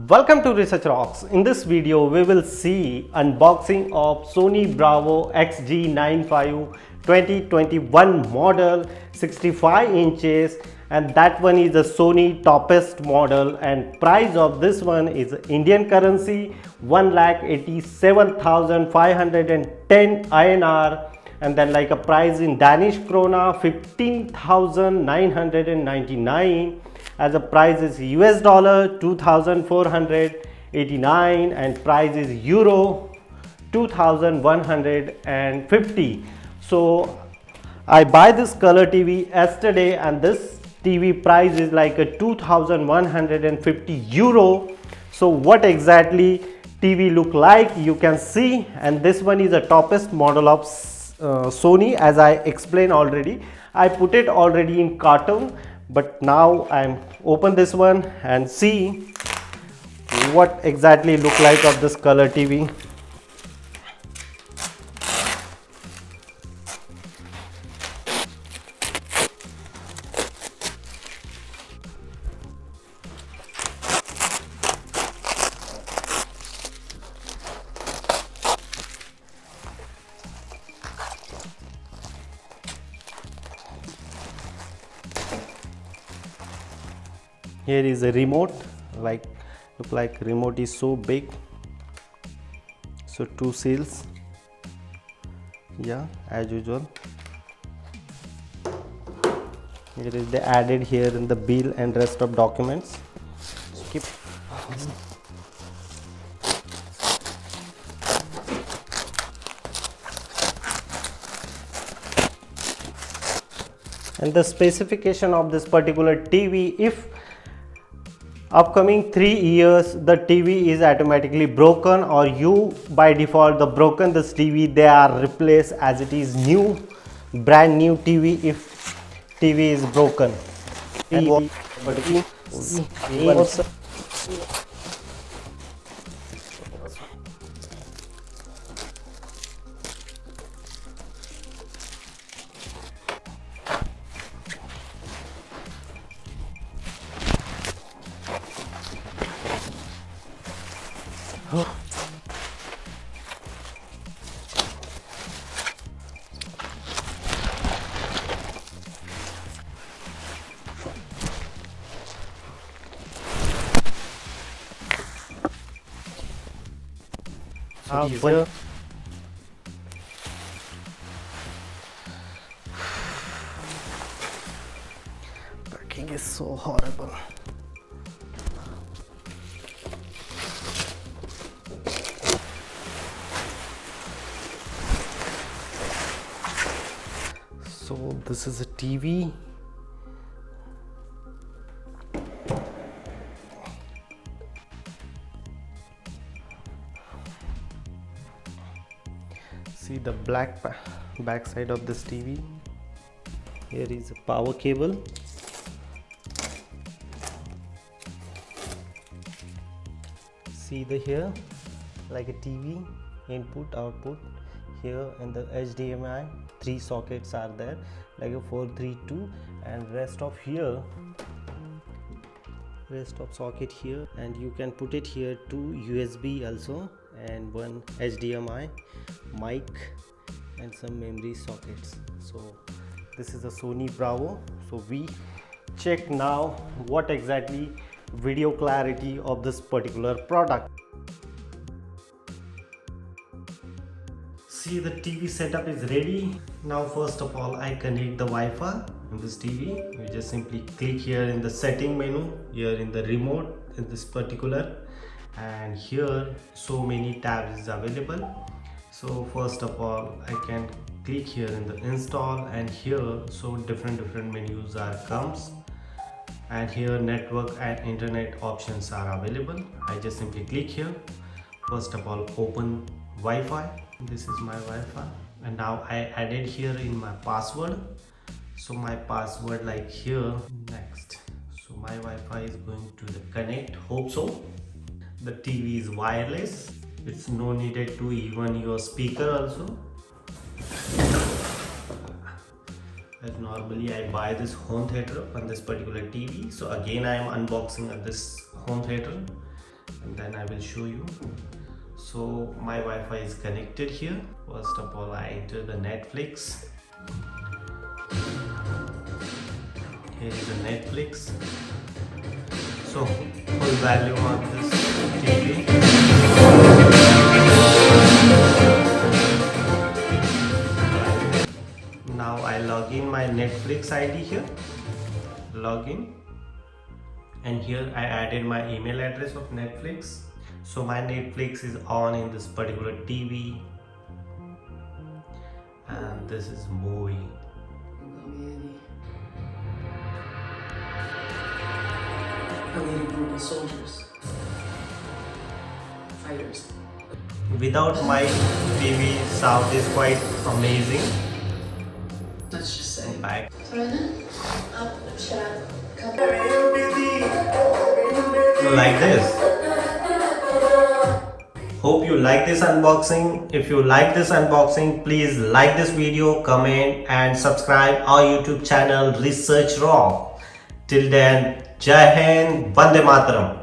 Welcome to Research Rocks. In this video we will see unboxing of Sony Bravia XG95 2021 model, 65 inches, and that one is the Sony toppest model, and price of this one is Indian currency 1,87,510 INR, and then like a price in Danish krona 15,999, as a price is US dollar 2,489, and price is euro 2,150. So I buy this color TV yesterday, and this TV price is like a 2,150 euro. So what exactly TV look like you can see, and this one is the toppest model of Sony, as I explained already. I put it already in carton, but now I'm open this one and see what exactly look like of this color TV. Here is a remote, look like remote is so big. So two seals, yeah, as usual. Here is the added here in the bill and rest of documents. Skip. And the specification of this particular TV: if upcoming 3 years the TV is automatically broken, or you by default the broken this TV, they are replaced as it is new, brand new TV if TV is broken. And packing is so horrible. So this is a TV. See the black back side of this TV. Here is a power cable. See the here like a TV input output here, and the HDMI 3 sockets are there like a 432, and rest of socket here, and you can put it here to USB also, and one HDMI mic and some memory sockets. So this is a Sony Bravia. So we check now what exactly video clarity of this particular product. See, the TV setup is ready. Now first of all I connect the Wi-Fi in this TV. You just simply click here in the setting menu, here in the remote in this particular, and here so many tabs is available. So first of all I can click here in the install, and here so different menus are comes, and here network and internet options are available. I just simply click here. First of all open Wi-Fi. This is my Wi-Fi, and now I added here in my password. So my password like here. Next, so my Wi-Fi is going to the connect. Hope so. The TV is wireless. It's no needed to even your speaker also. As normally I buy this home theater on this particular TV. So again I am unboxing of this home theater. then I will show you. So my Wi-Fi is connected here. First of all, I enter the Netflix. Here is the Netflix. So full value on this TV. Now I log in my Netflix ID here. Login. And here I added my email address of Netflix. So my Netflix is on in this particular TV. And this is movie. I lead a group of soldiers, fighters. Without my TV, sound is quite amazing. Let's just say. Back. Like this. Hope you like this unboxing. If you like this unboxing, please like this video, comment and subscribe our YouTube channel Research Rock. Till then, Jai Hind, Vande Mataram.